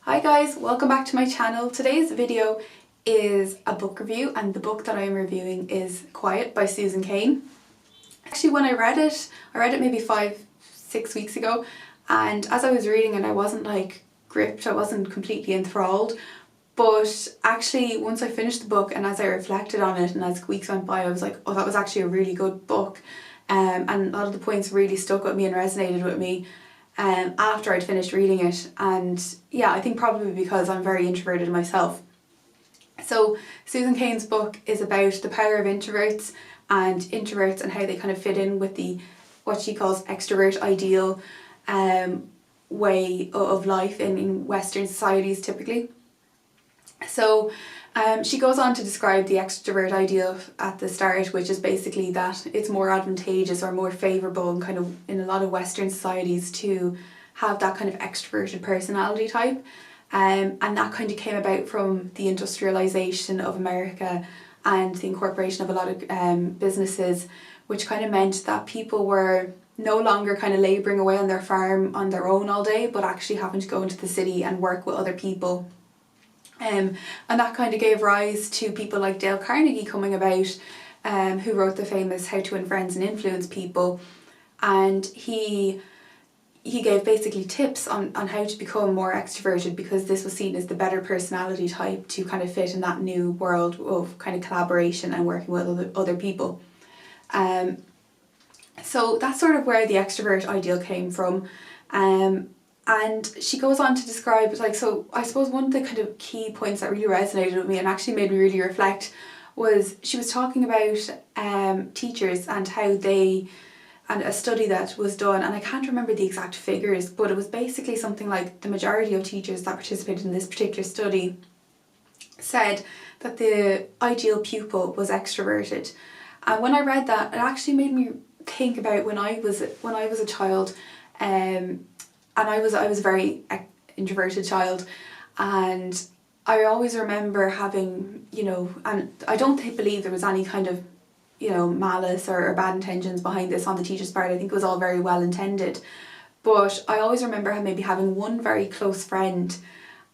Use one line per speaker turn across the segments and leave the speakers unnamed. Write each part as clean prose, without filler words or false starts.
Hi guys, welcome back to my channel. Today's video is a book review and the book that I am reviewing is Quiet by Susan Cain. Actually, when I read it maybe 5-6 weeks ago, and as I was reading it I wasn't like gripped, I wasn't completely enthralled, but actually once I finished the book and as I reflected on it and as weeks went by I was like, oh, that was actually a really good book, and a lot of the points really stuck with me and resonated with me after I'd finished reading it. And yeah, I think probably because I'm very introverted myself. So Susan Cain's book is about the power of introverts and how they kind of fit in with the what she calls extrovert ideal way of life in Western societies typically. So she goes on to describe the extrovert ideal at the start, which is basically that it's more advantageous or more favourable and kind of in a lot of Western societies to have that kind of extroverted personality type. And that kind of came about from the industrialisation of America and the incorporation of a lot of businesses, which kind of meant that people were no longer kind of labouring away on their farm on their own all day, but actually having to go into the city and work with other people. And that kind of gave rise to people like Dale Carnegie coming about, who wrote the famous How to Win Friends and Influence People, and he gave basically tips on how to become more extroverted, because this was seen as the better personality type to kind of fit in that new world of kind of collaboration and working with other people. So that's sort of where the extrovert ideal came from. And she goes on to describe, like, so I suppose one of the kind of key points that really resonated with me and actually made me really reflect was she was talking about teachers and how they, and a study that was done, and I can't remember the exact figures, but it was basically something like the majority of teachers that participated in this particular study said that the ideal pupil was extroverted. And when I read that, it actually made me think about when I was a child, and I was a very introverted child, and I always remember having, and I don't believe there was any kind of, malice or bad intentions behind this on the teacher's part. I think it was all very well intended, but I always remember maybe having one very close friend,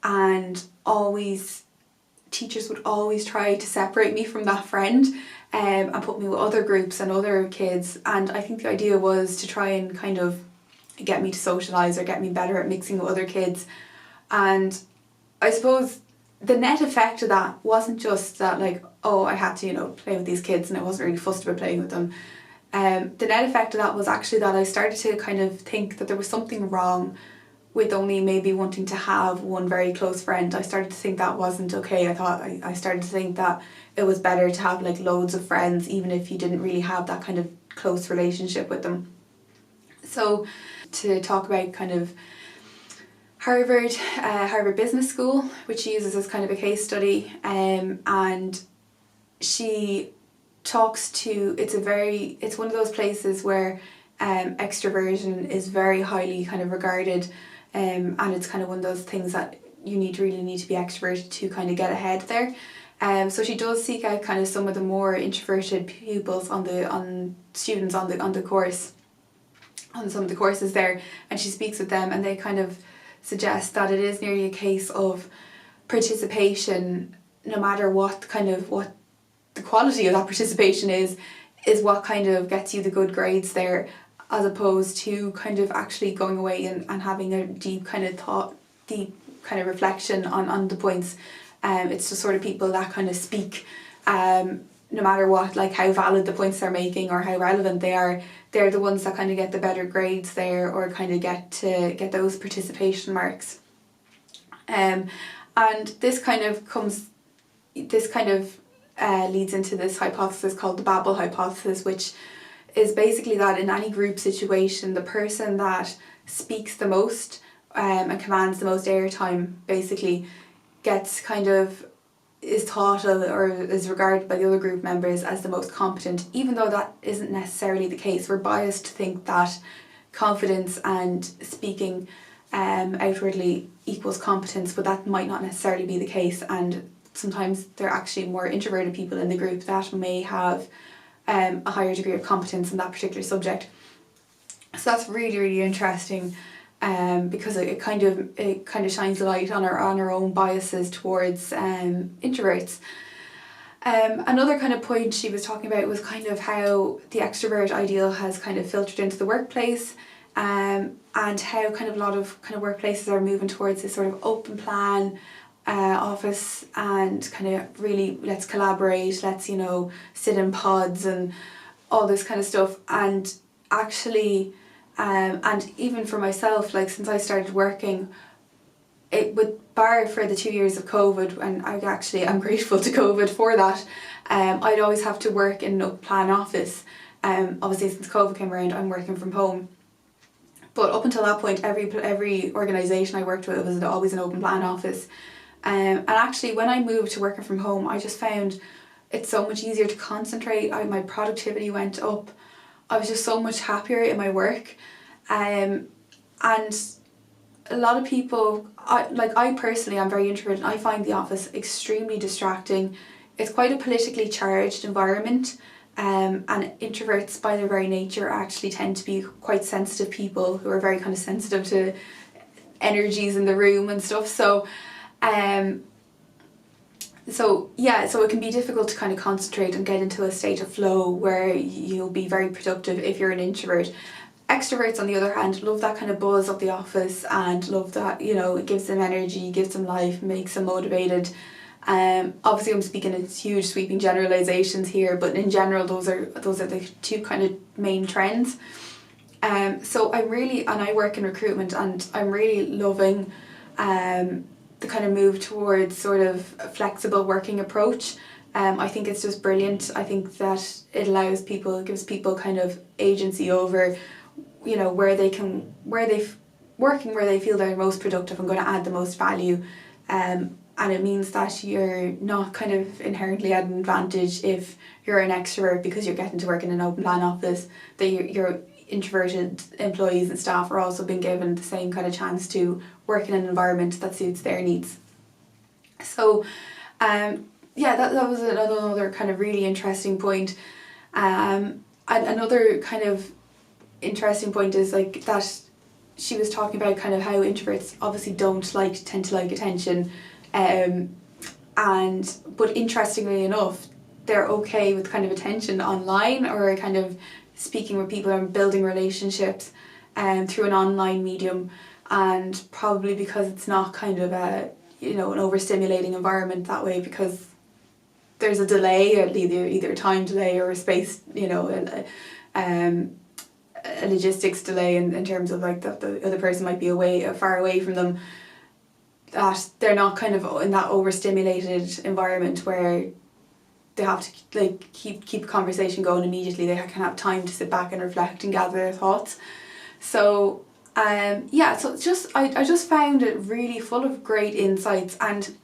and teachers would always try to separate me from that friend and put me with other groups and other kids, and I think the idea was to try and kind of get me to socialise or get me better at mixing with other kids. And I suppose the net effect of that wasn't just that, like, oh, I had to, play with these kids and I wasn't really fussed about playing with them. The net effect of that was actually that I started to kind of think that there was something wrong with only maybe wanting to have one very close friend. I started to think that wasn't okay. I started to think that it was better to have like loads of friends, even if you didn't really have that kind of close relationship with them. So to talk about kind of Harvard Business School, which she uses as kind of a case study, and she talks to, it's one of those places where extroversion is very highly kind of regarded, and it's kind of one of those things that you really need to be extroverted to kind of get ahead there. So she does seek out kind of some of the more introverted pupils on students on the course, on some of the courses there, and she speaks with them, and they kind of suggest that it is nearly a case of participation, no matter what the quality of that participation is what kind of gets you the good grades there, as opposed to kind of actually going away and having a deep kind of reflection on the points. It's just sort of people that kind of speak, no matter what, like how valid the points they're making or how relevant they are, they're the ones that kind of get the better grades there, or kind of get those participation marks. And this kind of leads into this hypothesis called the Babel Hypothesis, which is basically that in any group situation, the person that speaks the most and commands the most airtime basically is thought of or is regarded by the other group members as the most competent, even though that isn't necessarily the case. We're biased to think that confidence and speaking outwardly equals competence, but that might not necessarily be the case, and sometimes there are actually more introverted people in the group that may have a higher degree of competence in that particular subject. So that's really, really interesting. because it kind of shines a light on our own biases towards introverts. Another kind of point she was talking about was kind of how the extrovert ideal has kind of filtered into the workplace, and how kind of a lot of kind of workplaces are moving towards this sort of open plan office, and kind of really let's collaborate, let's sit in pods and all this kind of stuff. And actually and even for myself, like since I started working, it would bar for the 2 years of COVID, and I'm grateful to COVID for that. I'd always have to work in an open plan office. Obviously since COVID came around, I'm working from home. But up until that point, every organisation I worked with was always an open plan office. And actually when I moved to working from home, I just found it's so much easier to concentrate. My productivity went up. I was just so much happier in my work. And a lot of people, I personally, I'm very introverted, and I find the office extremely distracting. It's quite a politically charged environment, and introverts by their very nature actually tend to be quite sensitive people who are very kind of sensitive to energies in the room and stuff. So it can be difficult to kind of concentrate and get into a state of flow where you'll be very productive if you're an introvert. Extroverts, on the other hand, love that kind of buzz of the office and love that, it gives them energy, gives them life, makes them motivated. Obviously I'm speaking in huge sweeping generalizations here, but in general those are the two kind of main trends. So I work in recruitment, and I'm really loving the kind of move towards sort of a flexible working approach. I think it's just brilliant. I think that it gives people kind of agency over where they feel they're most productive and going to add the most value, and it means that you're not kind of inherently at an advantage if you're an extrovert because you're getting to work in an open plan office, that your introverted employees and staff are also being given the same kind of chance to work in an environment that suits their needs. So that was another kind of really interesting point. And another kind of interesting point is like that she was talking about kind of how introverts obviously tend to like attention, but interestingly enough they're okay with kind of attention online, or kind of speaking with people and building relationships through an online medium, and probably because it's not kind of an overstimulating environment that way, because there's a delay, either a time delay or a space, a logistics delay in terms of like that the other person might be far away from them, that they're not kind of in that overstimulated environment where they have to like keep a conversation going immediately. They can have time to sit back and reflect and gather their thoughts. So I just found it really full of great insights. And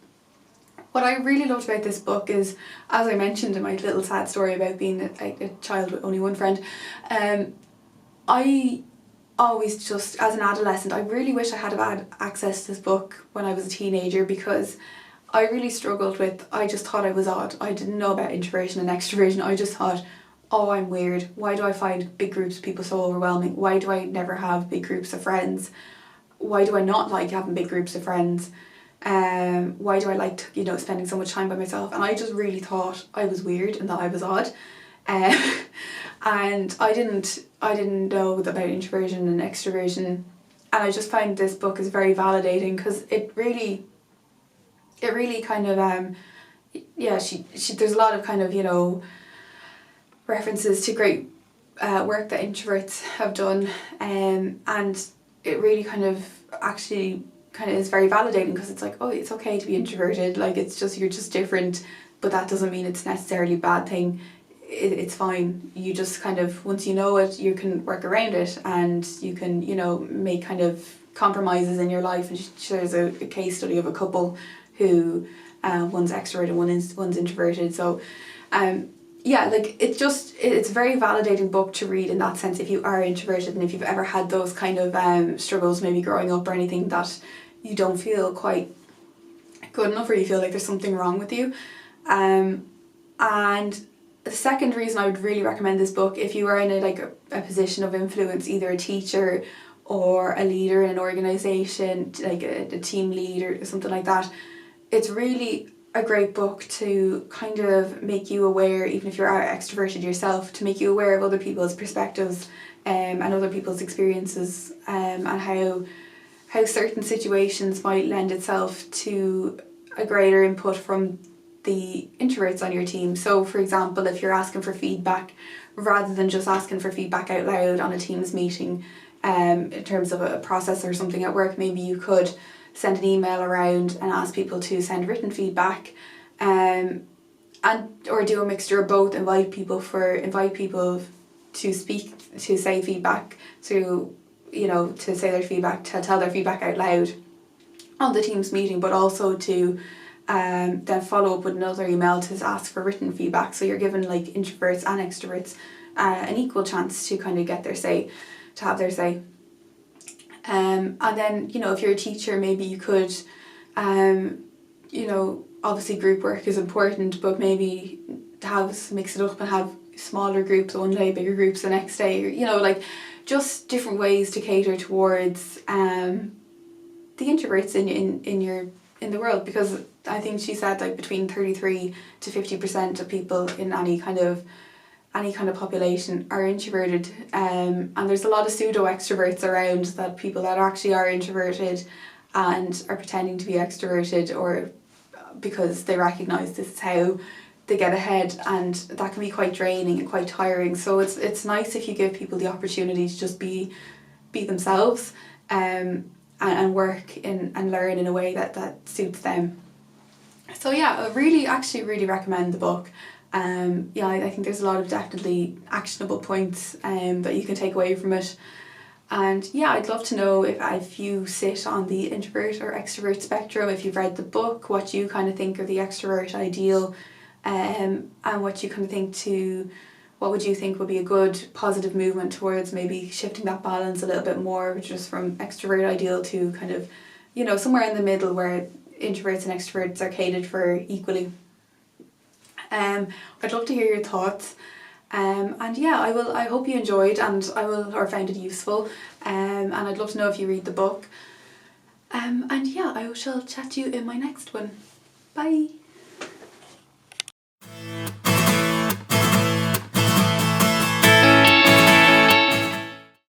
what I really loved about this book is, as I mentioned in my little sad story about being a child with only one friend, I always just, as an adolescent, I really wish I had had access to this book when I was a teenager, because I really struggled with, I just thought I was odd. I didn't know about introversion and extroversion. I just thought, oh, I'm weird. Why do I find big groups of people so overwhelming? Why do I never have big groups of friends? Why do I not like having big groups of friends? Why do I like spending so much time by myself? And I just really thought I was weird and that I was odd. And I didn't know about introversion and extroversion, and I just find this book is very validating, because it really kind of there's a lot of kind of references to great work that introverts have done, and it really kind of is very validating, because it's like, oh, it's okay to be introverted, like you're just different, but that doesn't mean it's necessarily a bad thing. It's fine. You just kind of, once you know it, you can work around it, and you can make kind of compromises in your life. And there's a case study of a couple who one's extrovert and one's introverted. So it's a very validating book to read in that sense, if you are introverted and if you've ever had those kind of struggles maybe growing up, or anything that you don't feel quite good enough, or you feel like there's something wrong with you. And the second reason I would really recommend this book, if you are in a position of influence, either a teacher or a leader in an organisation, like a team lead or something like that, it's really a great book to kind of make you aware, even if you're extroverted yourself, to make you aware of other people's perspectives and other people's experiences, and how certain situations might lend itself to a greater input from the introverts on your team. So for example, if you're asking for feedback, rather than just asking for feedback out loud on a Teams meeting, in terms of a process or something at work, maybe you could send an email around and ask people to send written feedback, and or do a mixture of both. Invite people to speak, to say feedback, to say their feedback, to tell their feedback out loud on the Teams meeting, but also to then follow up with another email to ask for written feedback. So you're giving like introverts and extroverts an equal chance to kind of get their say, to have their say. And then, if you're a teacher, maybe you could, obviously group work is important, but maybe mix it up and have smaller groups one day, bigger groups the next day, just different ways to cater towards the introverts in the world, because I think she said like between 33 to 50% of people in any kind of population are introverted, and there's a lot of pseudo extroverts around, that people that actually are introverted and are pretending to be extroverted, or because they recognise this is how they get ahead, and that can be quite draining and quite tiring. So it's nice if you give people the opportunity to just be themselves, and work and learn in a way that suits them. So yeah, I really recommend the book. I think there's a lot of definitely actionable points that you can take away from it. And yeah, I'd love to know if you sit on the introvert or extrovert spectrum, if you've read the book, what you kind of think of the extrovert ideal, and what you kind of what would you think would be a good positive movement towards maybe shifting that balance a little bit more, just from extrovert ideal to kind of, somewhere in the middle where introverts and extroverts are catered for equally. I'd love to hear your thoughts. And yeah, I hope you enjoyed or found it useful. And I'd love to know if you read the book. And yeah, I shall chat to you in my next one. Bye.